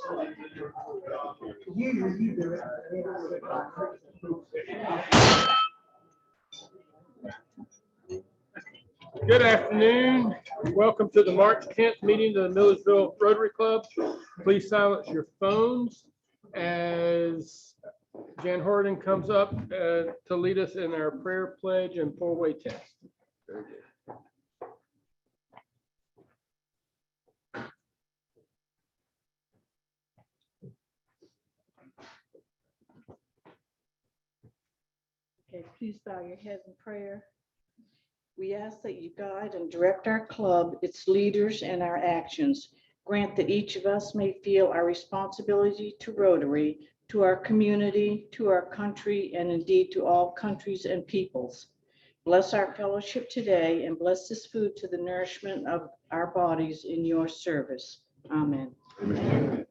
Good afternoon. Welcome to the March 10th meeting of the Milledgeville Rotary Club. Please silence your phones as Jan Horton comes up to lead us in our prayer pledge and four-way test. Very good. Okay, please bow your heads in prayer. We ask that you guide and direct our club, its leaders, and our actions. Grant that each of us may feel our responsibility to Rotary, to our community, to our country, and indeed to all countries and peoples. Bless our fellowship today and bless this food to the nourishment of our bodies in your service. Amen. Amen.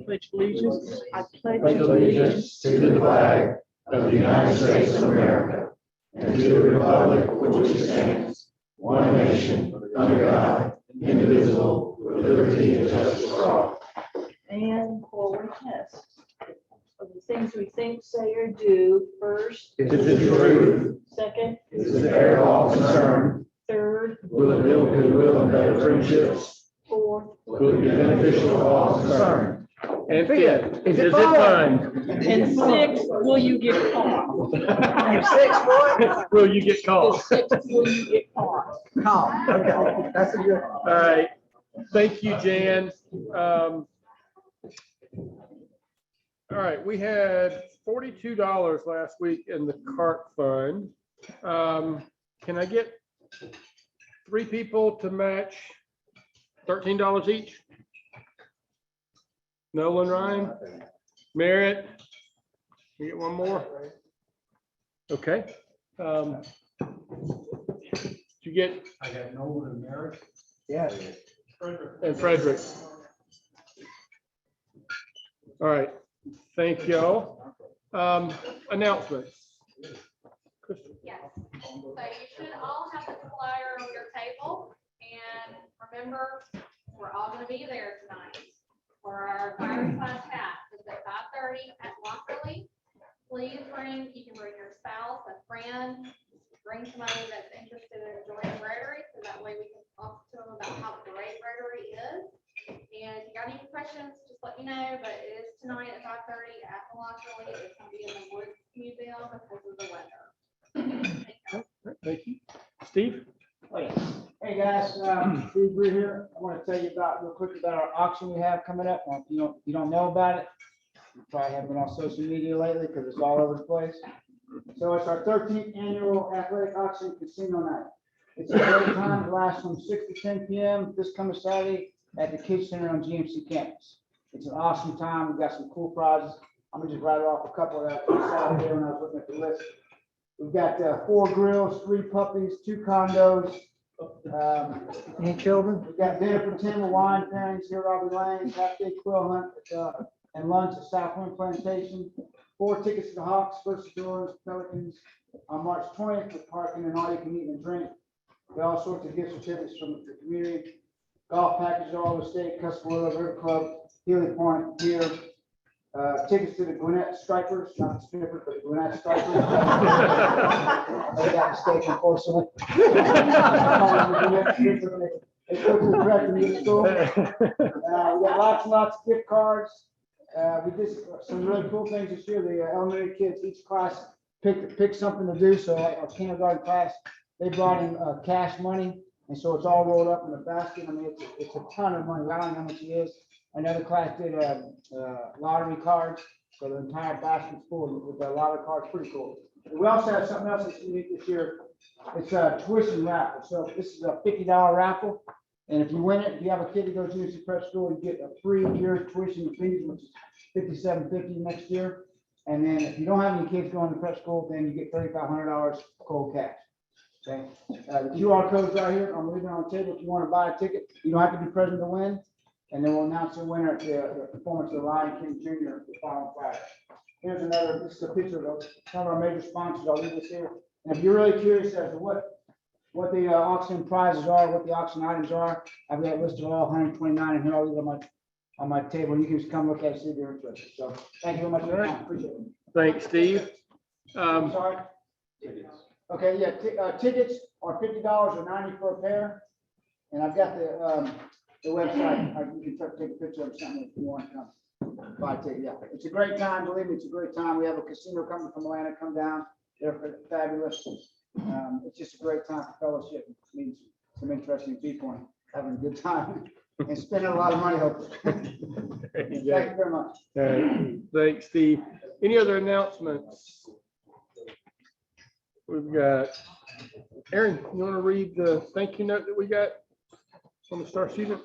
Pledge allegiance. I pledge allegiance to the flag of the United States of America and to the republic for which it stands, one nation, under God, indivisible, with liberty and justice for all. And forward test. Of the things we think, say, or do, first, Is it true? second, Is it fair to all concerned? third, Will it build goodwill and better friendships? fourth, Will it be beneficial to all concerned? And fifth, is it fun? and sixth, will you get caught? And 6, boy. Will you get called? Sixth, will you get caught? Call. Okay, that's a good. All right. Thank you, Jan. All right, we had $42 last week in the cart fund. Can I get 3 people to match $13 each? Nolan, Ryan, Merritt, we get one more. Okay. Did you get? I got Nolan and Merritt. Yeah. And Frederick. All right, thank y'all. Announcements. Yes, so you should all have the flyer on your table, and remember, we're all gonna be there tonight for our fireside chat. It's at 5:30 at Lockerly. Please bring, you can bring your spouse, a friend, bring somebody that's interested in joining Rotary, so that way we can talk to them about how great Rotary is. And if you got any questions, just let me know, but it is tonight at 5:30 at the Lockerly. It's gonna be in the Woods Museum because of the weather. Thank you. Steve? Hey guys, Steve Brewer here. I want to tell you real quick about our auction we have coming up. If you don't know about it, you probably haven't been on social media lately because it's all over the place. So it's our 13th annual athletic auction casino night. It's a great time. It lasts from 6 to 10 p.m. this coming Saturday at the Kids Center on GMC campus. It's an awesome time. We've got some cool prizes. I'm gonna just rattle off a couple of that Saturday when I was looking at the list. We've got 4 grills, 3 puppies, 2 condos. Any children? We've got dinner for 10 with wine pairings here at Aubrey Lane, half-day quill hunt and lunch at Southwind Plantation. 4 tickets to the Hawks versus Doors Pelicans on March 20th with parking and all you can eat and drink. We got all sorts of gift certificates from the community. Golf packages all over the state, Tuscaloosa River Club, Healy Point here. Tickets to the Gwinnett Stripers, not the strippers, but the Gwinnett Stripers. I got mistaken, unfortunately. They go to the correct and get school. We got lots and lots of gift cards. We did some really cool things this year. The elementary kids, each class picked something to do. So our kindergarten class, they brought in cash money, and so it's all rolled up in a basket. I mean, it's a ton of money. I don't know how much it is. Another class did lottery cards, so the entire basket's full with the lottery cards. Pretty cool. We also have something else that's unique this year. It's a tuition raffle. So this is a $50 raffle, and if you win it, if you have a kid to go to GMC prep school, you get a free year tuition fees, which is $57.50 next year. And then if you don't have any kids going to prep school, then you get $3,500 cold cash. Okay. The QR code's right here. I'm leaving it on the table. If you want to buy a ticket, you don't have to be present to win. And then we'll announce the winner at the performance of the Lion King Jr. the following Friday. Here's another, this is a picture of some of our major sponsors. I'll leave this here. And if you're really curious as to what what the auction prizes are, what the auction items are. I've got listed all 129 in here. I'll leave them on my table. You can just come look at it, see if you're interested. So thank you very much for your time. Appreciate it. Thanks, Steve. I'm sorry. Okay, yeah, tickets are $50 or 90 for a pair. And I've got the website. You can take a picture of something if you want to come. Buy a ticket, yeah. It's a great time. Believe me, it's a great time. We have a casino coming from Atlanta, come down. They're fabulous. It's just a great time for fellowship. It means some interesting people and having a good time and spending a lot of money, hopefully. Thank you very much. Thanks, Steve. Any other announcements? We've got, Aaron, you want to read the thank you note that we got from the Star student?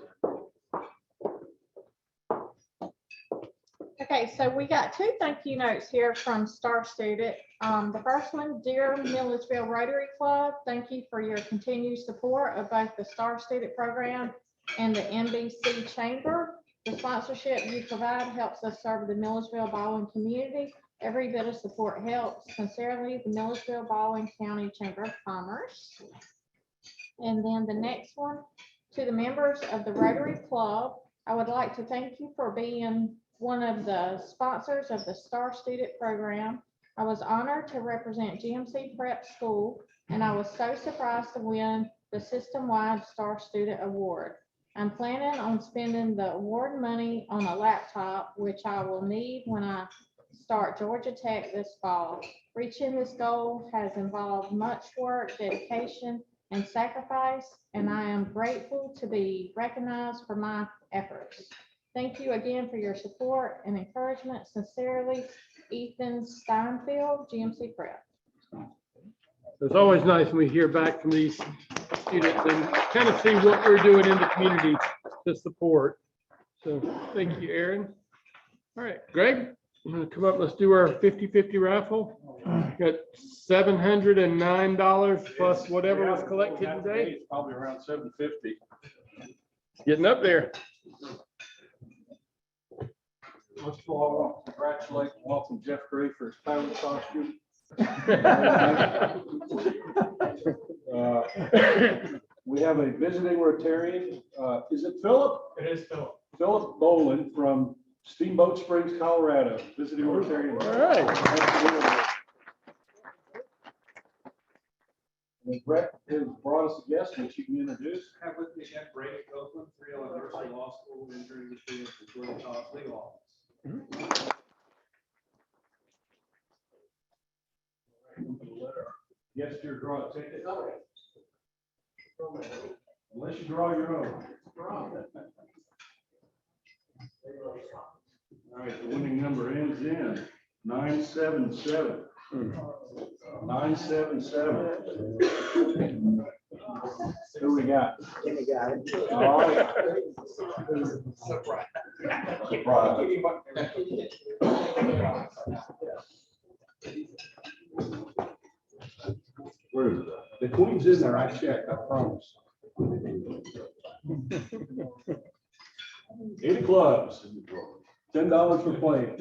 Okay, so we got two thank you notes here from Star Student. The first one, dear Milledgeville Rotary Club, thank you for your continued support of both the Star Student program and the NBC Chamber. The sponsorship you provide helps us serve the Milledgeville Baldwin community. Every bit of support helps. Sincerely, the Milledgeville Baldwin County Chamber of Commerce. And then the next one, to the members of the Rotary Club, I would like to thank you for being one of the sponsors of the Star Student program. I was honored to represent GMC Prep School, and I was so surprised to win the system-wide Star Student Award. I'm planning on spending the award money on a laptop, which I will need when I start Georgia Tech this fall. Reaching this goal has involved much work, dedication, and sacrifice, and I am grateful to be recognized for my efforts. Thank you again for your support and encouragement. Sincerely, Ethan Steinfeld, GMC Prep. It's always nice when we hear back from these students and kind of see what we're doing in the community to support. So thank you, Aaron. All right, Greg, I'm going to come up. Let's do our 50-50 raffle. Got $709 plus whatever was collected today. It's probably around $750. Getting up there. First of all, I want to congratulate and welcome Jeff Gray for his pilot costume. We have a visiting Rotarian. Is it Philip? It is Philip. Philip Boland from Steamboat Springs, Colorado, visiting Rotarian. All right. And Brett has brought us a guest, which you can introduce. Have with me Jeff Brady Copeland, 301 University Law School, entering the field of Georgia College Legal Office. Yes, your draw ticket. Unless you draw your own. All right, the winning number ends in 977. 977. Who we got? Jimmy got it. All right. Where is it? The queen's in there. I checked, I promise. 80 clubs. $10 for playing.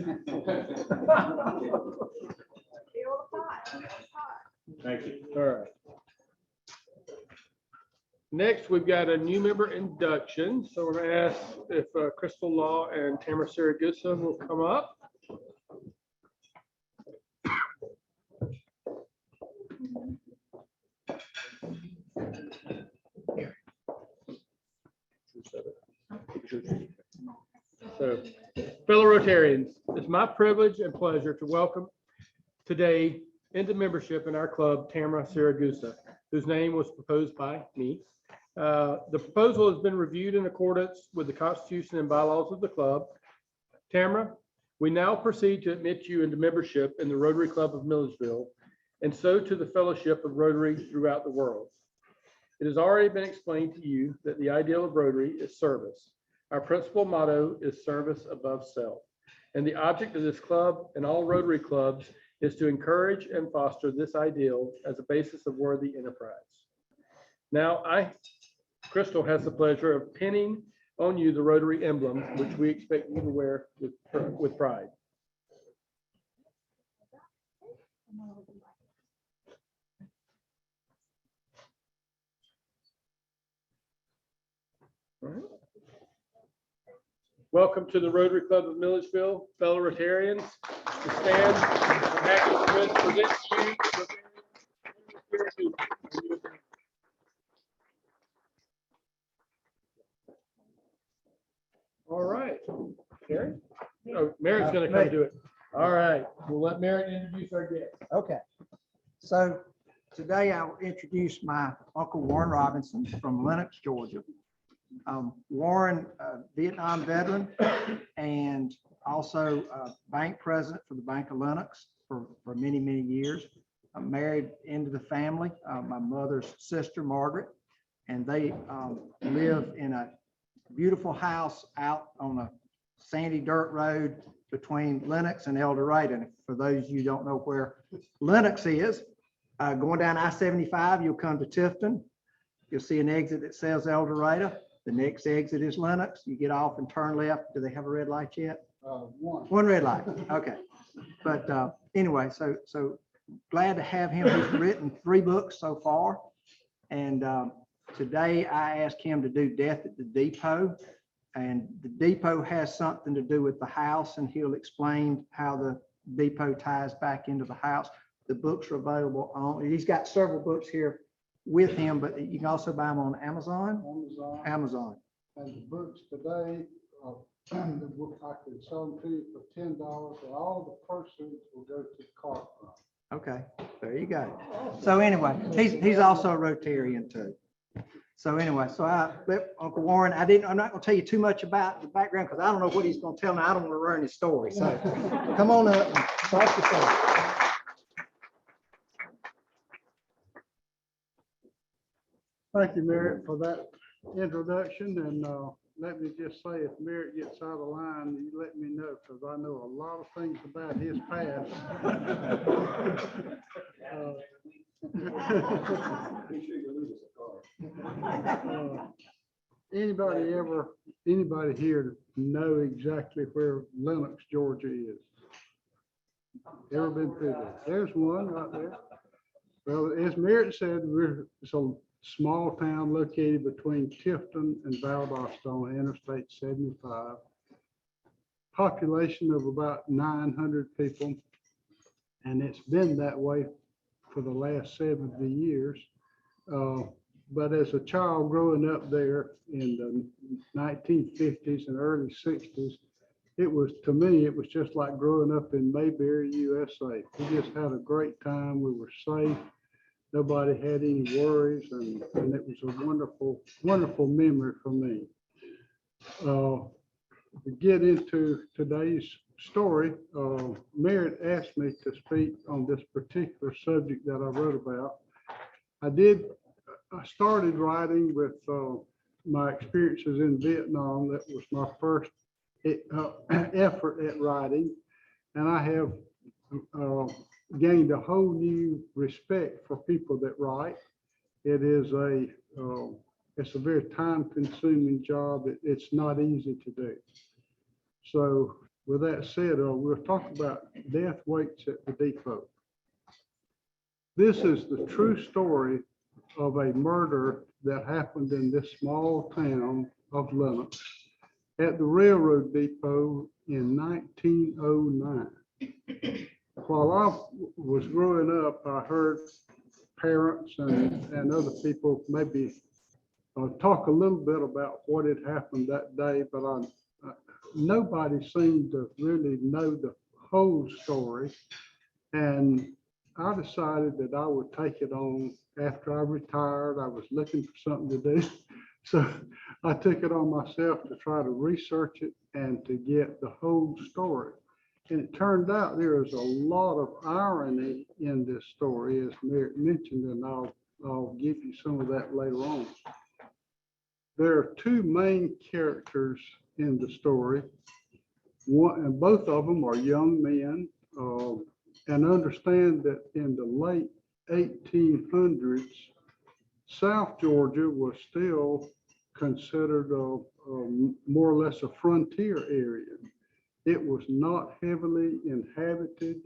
Thank you. All right. Next, we've got a new member induction. So we're going to ask if Crystal Law and Tamara Saragusa will come up. So, fellow Rotarians, it's my privilege and pleasure to welcome today into membership in our club, Tamara Saragusa, whose name was proposed by me. The proposal has been reviewed in accordance with the Constitution and bylaws of the club. Tamara, we now proceed to admit you into membership in the Rotary Club of Milledgeville, and so to the fellowship of Rotary throughout the world. It has already been explained to you that the ideal of Rotary is service. Our principal motto is service above self. And the object of this club and all Rotary clubs is to encourage and foster this ideal as a basis of worthy enterprise. Now, Crystal has the pleasure of pinning on you the Rotary emblem, which we expect you to wear with pride. All right. Welcome to the Rotary Club of Milledgeville, fellow Rotarians. To stand, I'm happy to present to you. All right, Mary? Oh, Mary's gonna come do it. All right, we'll let Mary introduce our guest. Okay, so today I'll introduce my Uncle Warren Robinson from Lenox, Georgia. Warren, Vietnam veteran, and also bank president for the Bank of Lenox for many, many years. I'm married into the family, my mother's sister, Margaret, and they live in a beautiful house out on a sandy dirt road between Lenox and El Dorado. And for those of you who don't know where Lenox is, going down I-75, you'll come to Tifton. You'll see an exit that says El Dorado. The next exit is Lenox. You get off and turn left. Do they have a red light yet? One red light. Okay. But anyway, so glad to have him. He's written 3 books so far. And today I asked him to do Death at the Depot. And the depot has something to do with the house, and he'll explain how the depot ties back into the house. The books are available on, he's got several books here with him, but you can also buy them on Amazon. Amazon. And the books today, the book I could sell them to you for $10, and all the proceeds will go to the car fund. Okay, there you go. So anyway, he's also a Rotarian too. So anyway, so I let Uncle Warren, I'm not gonna tell you too much about the background because I don't know what he's gonna tell me. I don't want to ruin his story. So come on up and start the story. Thank you, Merritt, for that introduction, and let me just say, if Merritt gets out of line, you let me know, because I know a lot of things about his past. Anybody here know exactly where Lenox, Georgia is? Ever been through there? There's one right there. Well, as Merritt said, it's a small town located between Tifton and Valdosta on Interstate 75. Population of about 900 people, and it's been that way for the last 70 years. But as a child growing up there in the 1950s and early 60s, to me, it was just like growing up in Mayberry, USA. We just had a great time. We were safe. Nobody had any worries, and it was a wonderful, wonderful memory for me. To get into today's story, Merritt asked me to speak on this particular subject that I wrote about. I started writing with my experiences in Vietnam. That was my first effort at writing, and I have gained a whole new respect for people that write. It's a very time-consuming job. It's not easy to do. So with that said, we'll talk about death waits at the depot. This is the true story of a murder that happened in this small town of Lenox at the railroad depot in 1909. While I was growing up, I heard parents and other people maybe talk a little bit about what had happened that day, but nobody seemed to really know the whole story. And I decided that I would take it on after I retired. I was looking for something to do. So I took it on myself to try to research it and to get the whole story. And it turned out there is a lot of irony in this story, as Merritt mentioned, and I'll give you some of that later on. There are 2 main characters in the story. One, and both of them are young men, and understand that in the late 1800s, South Georgia was still considered more or less a frontier area. It was not heavily inhabited.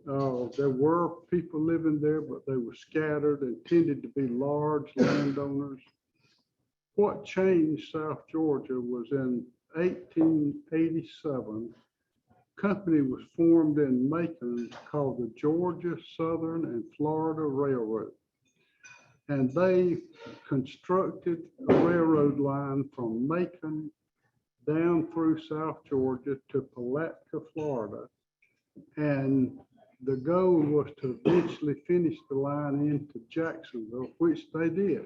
There were people living there, but they were scattered and tended to be large landowners. what changed South Georgia was in 1887. Company was formed in Macon called the Georgia Southern and Florida Railroad. And they constructed a railroad line from Macon down through South Georgia to Palatka, Florida. And the goal was to eventually finish the line into Jacksonville, which they did.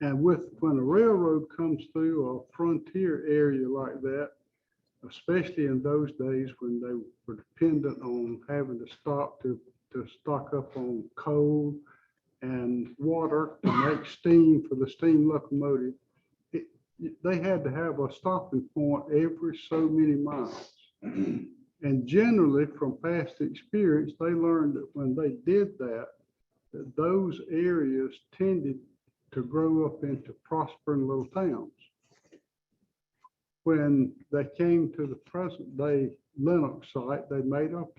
And when a railroad comes through a frontier area like that, especially in those days when they were dependent on having to stop to stock up on coal and water to make steam for the steam locomotive, they had to have a stopping point every so many miles. And generally, from past experience, they learned that when they did that, that those areas tended to grow up into prospering little towns. When they came to the present day Lenox site, they made up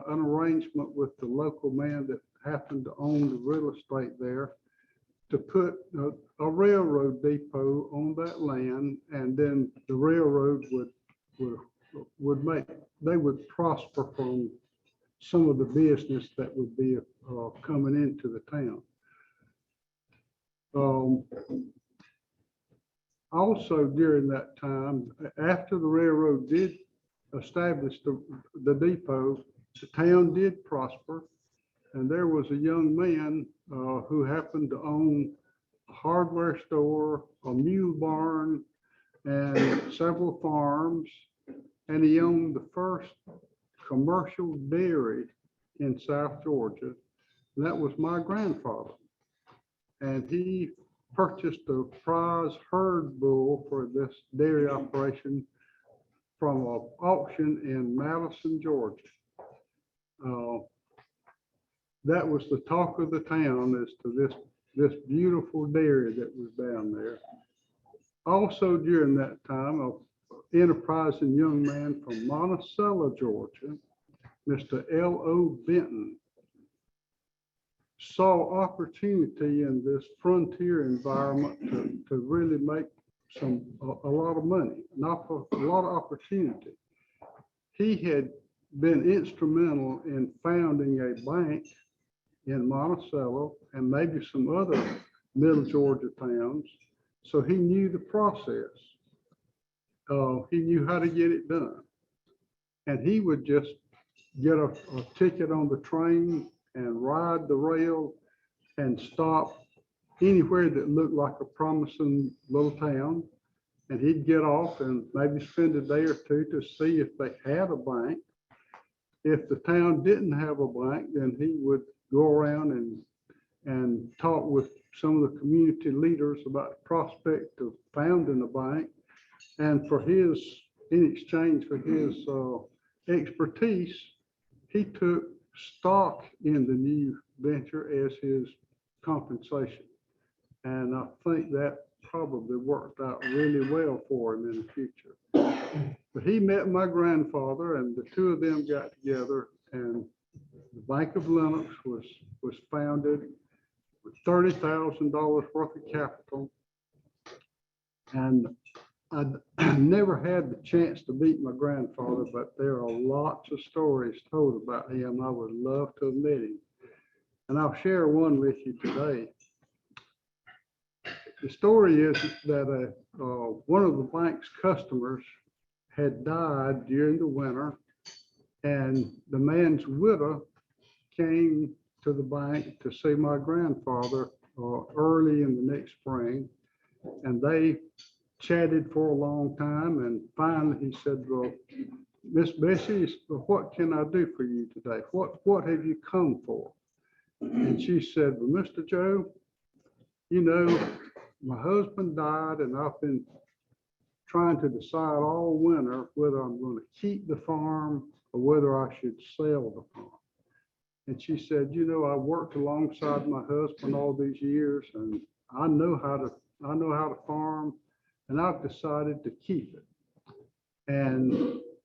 an arrangement with the local man that happened to own the real estate there to put a railroad depot on that land, and then the railroad they would prosper from some of the business that would be coming into the town. Also during that time, after the railroad did establish the depot, the town did prosper. And there was a young man who happened to own a hardware store, a mule barn, and several farms. And he owned the first commercial dairy in South Georgia. And that was my grandfather. And he purchased a prize herd bull for this dairy operation from an auction in Madison, Georgia. That was the talk of the town as to this beautiful dairy that was down there. Also during that time, an enterprising young man from Monticello, Georgia, Mr. L.O. Benton, saw opportunity in this frontier environment to really make a lot of money, a lot of opportunity. He had been instrumental in founding a bank in Monticello and maybe some other middle Georgia towns. So he knew the process. He knew how to get it done. And he would just get a ticket on the train and ride the rail and stop anywhere that looked like a promising little town. And he'd get off and maybe spend a day or two to see if they had a bank. If the town didn't have a bank, then he would go around and talk with some of the community leaders about the prospect of founding a bank. And in exchange for his expertise, he took stock in the new venture as his compensation. And I think that probably worked out really well for him in the future. But he met my grandfather, and the two of them got together, and the Bank of Lenox was founded with $30,000 worth of capital. And I never had the chance to meet my grandfather, but there are lots of stories told about him. I would love to have met him. And I'll share one with you today. The story is that one of the bank's customers had died during the winter, and the man's widow came to the bank to see my grandfather early in the next spring, and they chatted for a long time, and finally he said, "Well, Miss Bessie, what can I do for you today? What have you come for?" And she said, "Well, Mr. Joe, you know, my husband died, and I've been trying to decide all winter whether I'm going to keep the farm or whether I should sell the farm." And she said, "You know, I worked alongside my husband all these years, and I know how to farm, and I've decided to keep it. And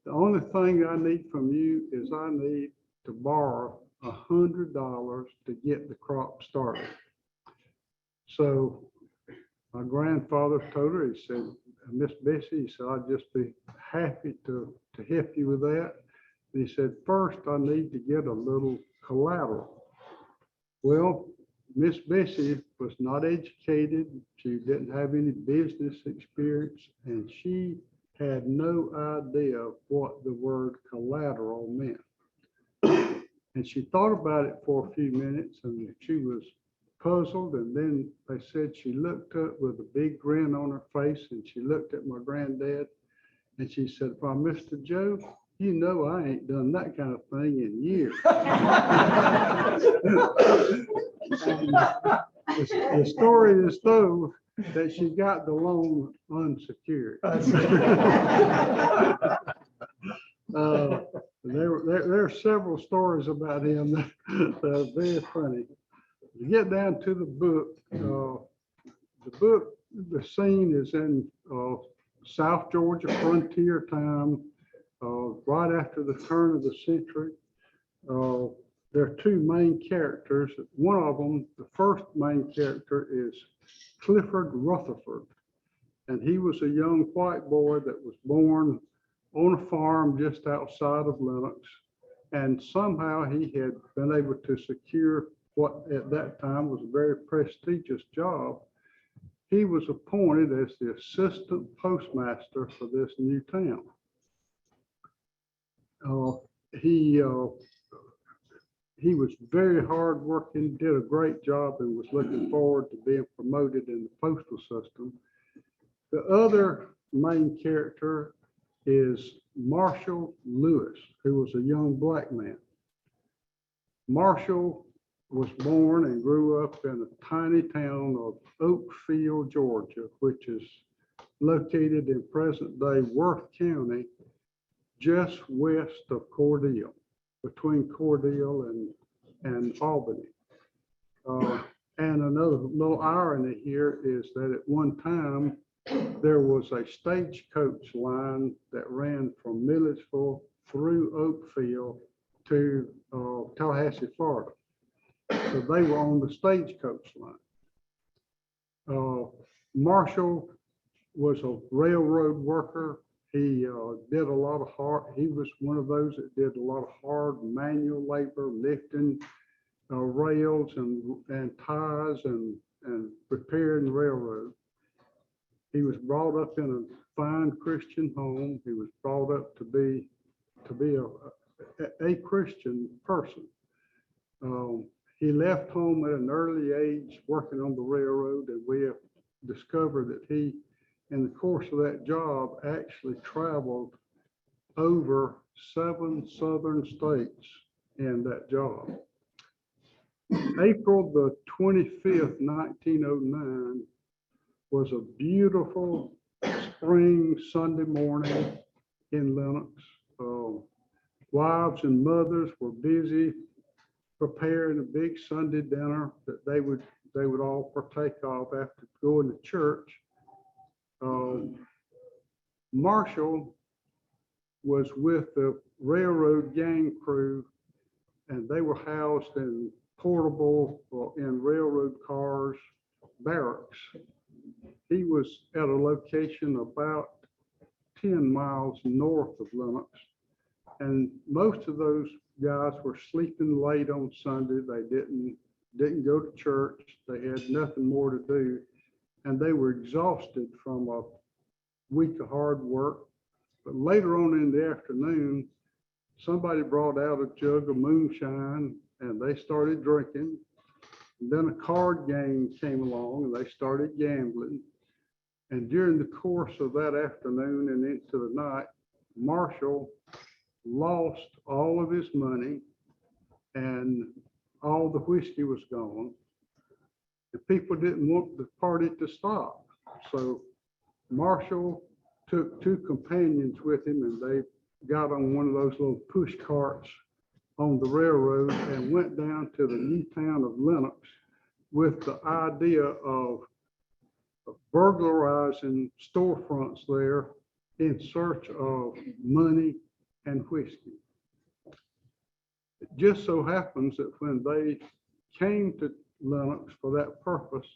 the only thing I need from you is I need to borrow $100 to get the crop started." So my grandfather told her, he said, Miss Bessie, he said, I'd just be happy to help you with that. And he said, first, I need to get a little collateral. Well, Miss Bessie was not educated. She didn't have any business experience, and she had no idea what the word collateral meant. And she thought about it for a few minutes, and she was puzzled. And then they said she looked up with a big grin on her face, and she looked at my granddad, and she said, "Well, Mr. Joe, you know I ain't done that kind of thing in years." The story is though that she got the loan unsecured. There are several stories about him that are very funny. To get down to the book, the scene is in South Georgia frontier time, right after the turn of the century. There are two main characters. One of them, the first main character, is Clifford Rutherford. And he was a young white boy that was born on a farm just outside of Lenox. And somehow he had been able to secure what at that time was a very prestigious job. He was appointed as the assistant postmaster for this new town. He was very hardworking, did a great job, and was looking forward to being promoted in the postal system. The other main character is Marshall Lewis, who was a young black man. Marshall was born and grew up in a tiny town of Oakfield, Georgia, which is located in present-day Worth County, just west of Cordele, between Cordele and Albany. And another little irony here is that at one time, there was a stagecoach line that ran from Milledgeville through Oakfield to Tallahassee, Florida. So they were on the stagecoach line. Marshall was a railroad worker. He did a lot of he was one of those that did a lot of hard manual labor, lifting rails and ties and repairing the railroad. He was brought up in a fine Christian home. He was brought up to be a Christian person. He left home at an early age working on the railroad, and we have discovered that he, in the course of that job, actually traveled over 7 southern states in that job. April the 25th, 1909 was a beautiful spring Sunday morning in Lenox. Wives and mothers were busy preparing a big Sunday dinner that they would all partake of after going to church. Marshall was with the railroad gang crew, and they were housed in portable in railroad cars barracks. He was at a location about 10 miles north of Lenox, and most of those guys were sleeping late on Sunday. They didn't go to church. They had nothing more to do, and they were exhausted from a week of hard work. But later on in the afternoon, somebody brought out a jug of moonshine, and they started drinking. And then a card game came along, and they started gambling. And during the course of that afternoon and into the night, Marshall lost all of his money, and all the whiskey was gone. The people didn't want the party to stop. So Marshall took 2 companions with him, and they got on one of those little push carts on the railroad and went down to the new town of Lenox with the idea of burglarizing storefronts there in search of money and whiskey. It just so happens that when they came to Lenox for that purpose,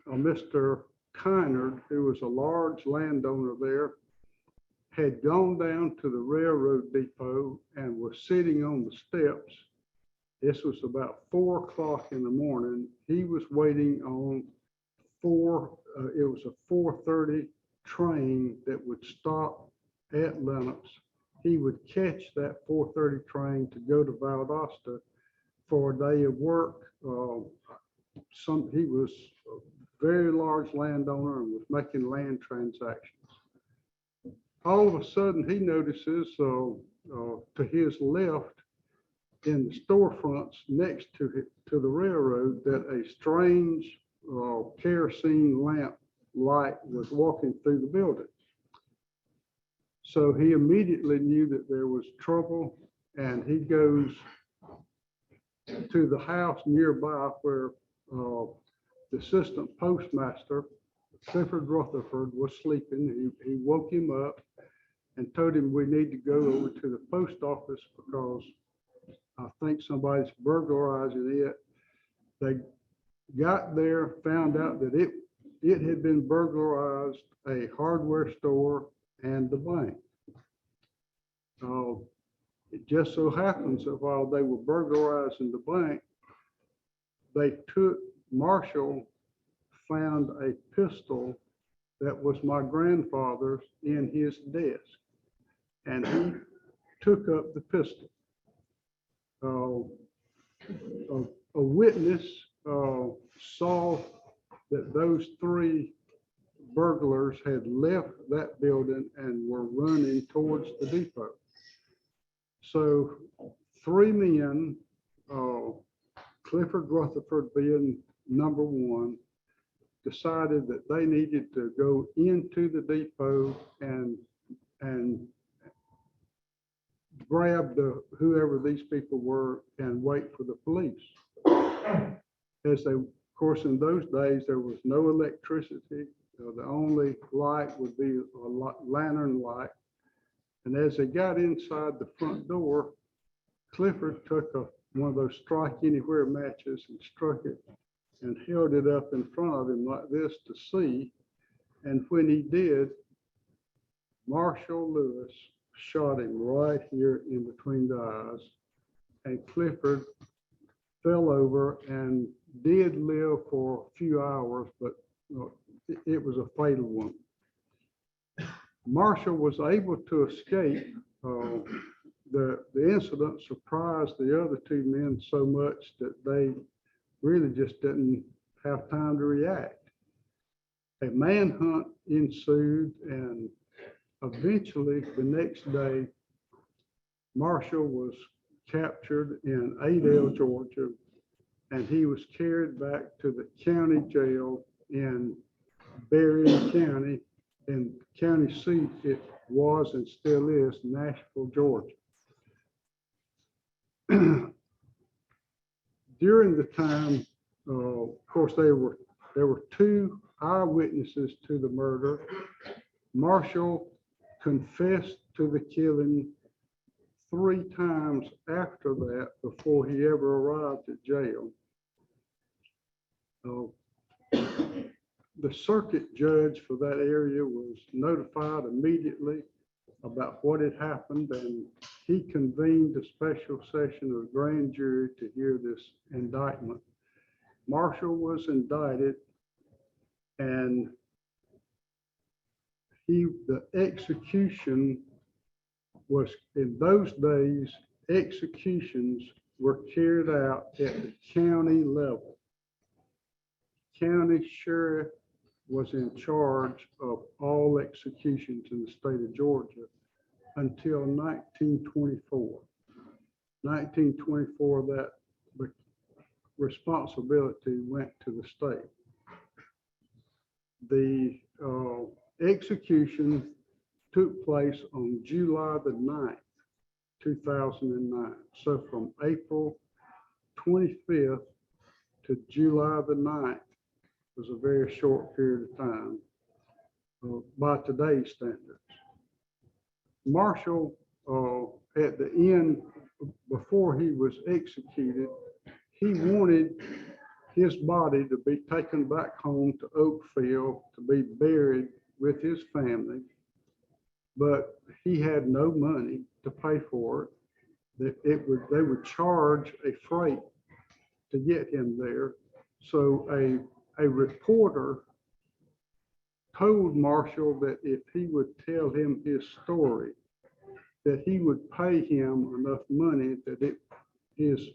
Mr. Kynard, who was a large landowner there, had gone down to the railroad depot and was sitting on the steps. This was about 4 o'clock in the morning. He was waiting on it was a 4:30 train that would stop at Lenox. He would catch that 4:30 train to go to Valdosta for a day of work. He was a very large landowner and was making land transactions. All of a sudden, he notices to his left in the storefronts next to the railroad that a strange kerosene lamp light was walking through the building. So he immediately knew that there was trouble, and he goes to the house nearby where the assistant postmaster, Clifford Rutherford, was sleeping. He woke him up and told him, we need to go over to the post office because I think somebody's burglarizing it. They got there, found out that it had been burglarized, a hardware store and the bank. It just so happens that while they were burglarizing the bank, Marshall found a pistol that was my grandfather's in his desk, and he took up the pistol. A witness saw that those 3 burglars had left that building and were running towards the depot. So 3 men, Clifford Rutherford being number 1, decided that they needed to go into the depot and grab whoever these people were and wait for the police. Of course, in those days, there was no electricity. The only light would be a lantern light. And as they got inside the front door, Clifford took one of those strike anywhere matches and struck it and held it up in front of him like this to see. And when he did, Marshall Lewis shot him right here in between the eyes. And Clifford fell over and did live for a few hours, but it was a fatal one. Marshall was able to escape. The incident surprised the other 2 men so much that they really just didn't have time to react. A manhunt ensued, and eventually the next day, Marshall was captured in Adel, Georgia, and he was carried back to the county jail in Berrien County, and county seat it was and still is Nashville, Georgia. During the time, of course, there were 2 eyewitnesses to the murder. Marshall confessed to the killing 3 times after that before he ever arrived at jail. The circuit judge for that area was notified immediately about what had happened, and he convened a special session of the grand jury to hear this indictment. Marshall was indicted, and the execution was, in those days, executions were carried out at the county level. County sheriff was in charge of all executions in the state of Georgia until 1924. 1924, that the responsibility went to the state. The execution took place on July the 9th, 2009. So from April 25th to July the 9th was a very short period of time by today's standards. Marshall, at the end, before he was executed, he wanted his body to be taken back home to Oakfield to be buried with his family. But he had no money to pay for it. They would charge a freight to get him there. So a reporter told Marshall that if he would tell him his story, that he would pay him enough money that his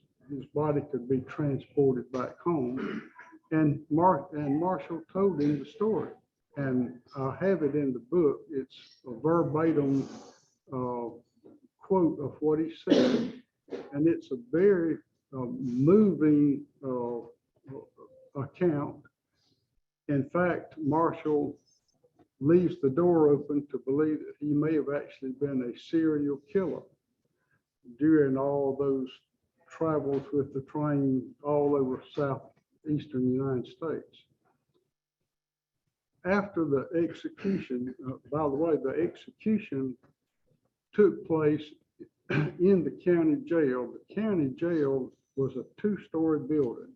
body could be transported back home. And Marshall told him the story. And I have it in the book. It's a verbatim quote of what he said. And it's a very moving account. In fact, Marshall leaves the door open to believe that he may have actually been a serial killer during all those travels with the train all over southeastern United States. After the execution, by the way, the execution took place in the county jail. The county jail was a two-story building,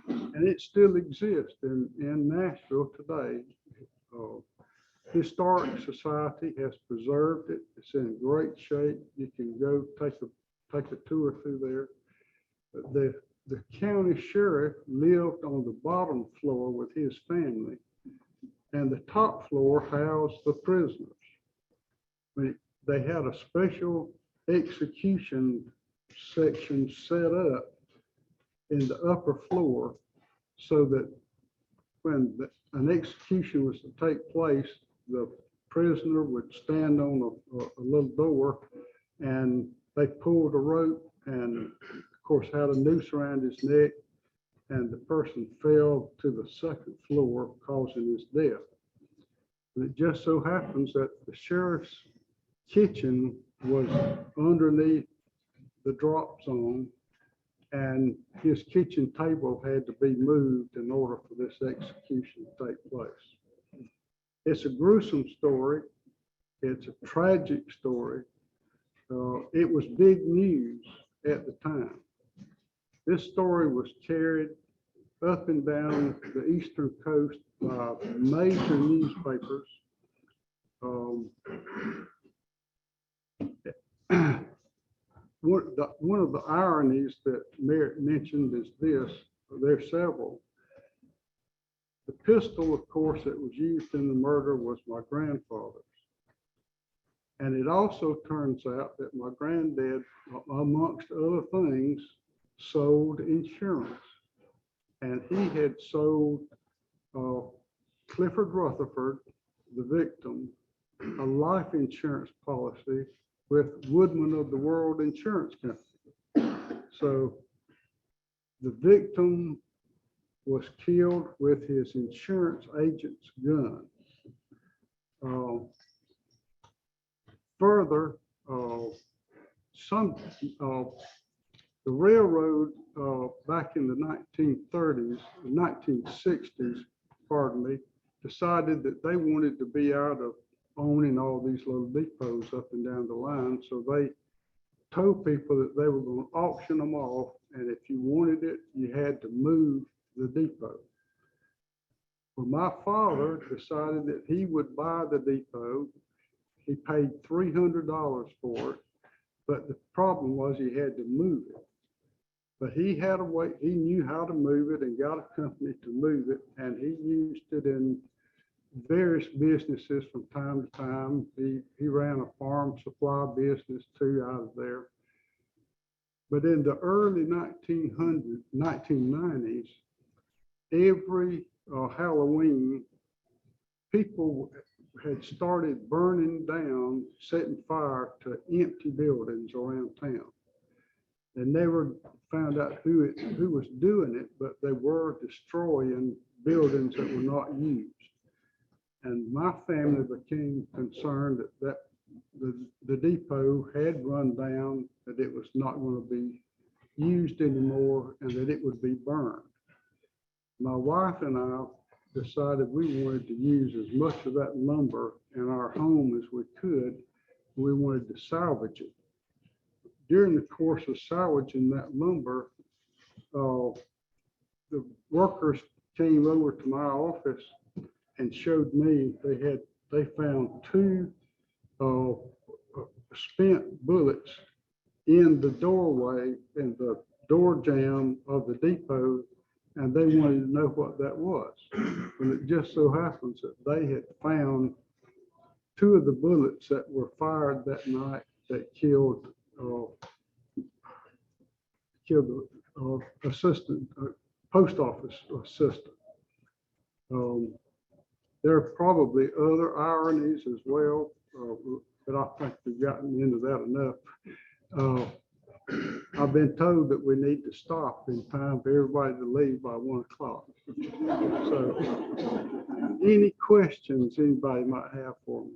and it still exists in Nashville today. Historic Society has preserved it. It's in great shape. You can go take a tour through there. The county sheriff lived on the bottom floor with his family, and the top floor housed the prisoners. They had a special execution section set up in the upper floor so that when an execution was to take place, the prisoner would stand on a little door, and they pulled a rope and, of course, had a noose around his neck, and the person fell to the second floor, causing his death. And it just so happens that the sheriff's kitchen was underneath the drop zone, and his kitchen table had to be moved in order for this execution to take place. It's a gruesome story. It's a tragic story. It was big news at the time. This story was carried up and down the eastern coast by major newspapers. One of the ironies that Merritt mentioned is this, there's several. The pistol, of course, that was used in the murder was my grandfather's. And it also turns out that my granddad, amongst other things, sold insurance. And he had sold Clifford Rutherford, the victim, a life insurance policy with Woodman of the World Insurance Company. So the victim was killed with his insurance agent's gun. Further, the railroad back in the 1960s, pardon me, decided that they wanted to be out of owning all these little depots up and down the line. So they told people that they were going to auction them off, and if you wanted it, you had to move the depot. Well, my father decided that he would buy the depot. He paid $300 for it, but the problem was he had to move it. But he had a way, he knew how to move it and got a company to move it, and he used it in various businesses from time to time. He ran a farm supply business too out of there. But in the early 1990s, every Halloween, people had started burning down, setting fire to empty buildings around town. They never found out who was doing it, but they were destroying buildings that were not used. And my family became concerned that the depot had run down, that it was not going to be used anymore, and that it would be burned. My wife and I decided we wanted to use as much of that lumber in our home as we could. We wanted to salvage it. During the course of salvaging that lumber, the workers came over to my office and showed me they found two spent bullets in the doorway, in the door jamb of the depot, and they wanted to know what that was. And it just so happens that they had found two of the bullets that were fired that night that killed the assistant, post office assistant. There are probably other ironies as well, but I think we've gotten into that enough. I've been told that we need to stop in time for everybody to leave by 1 o'clock. So any questions anybody might have for me?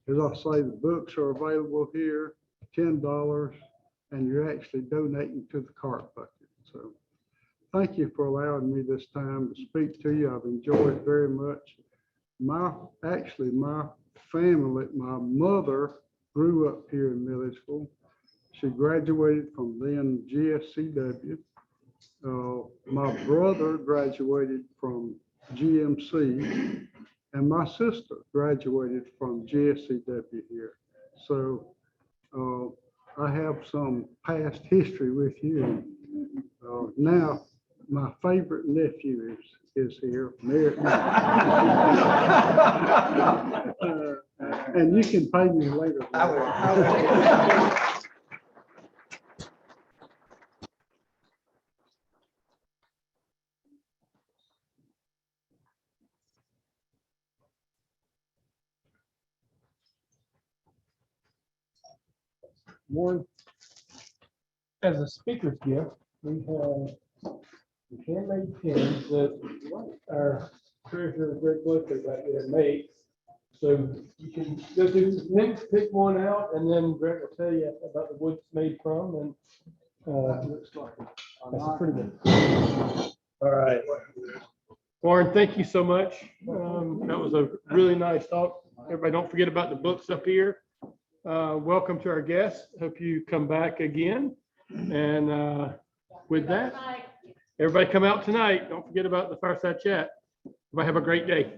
As I say, the books are available here, $10, and you're actually donating to the cart bucket. So thank you for allowing me this time to speak to you. I've enjoyed it very much. My family, my mother grew up here in Milledgeville. She graduated from then GSCW. My brother graduated from GMC, and my sister graduated from GSCW here. So I have some past history with you. Now, my favorite nephew is here, Merritt. And you can pay me later. Warren, as a speaker's gift, we have the handmade pins that our treasurer, Greg Blake, back there makes. So you can go to Nick, pick one out, and then Greg will tell you about the wood it's made from, and looks like that's pretty good. All right. Warren, thank you so much. That was a really nice talk. Everybody, don't forget about the books up here. Welcome to our guests. Hope you come back again. And with that, everybody come out tonight. Don't forget about the fireside chat. Everybody have a great day.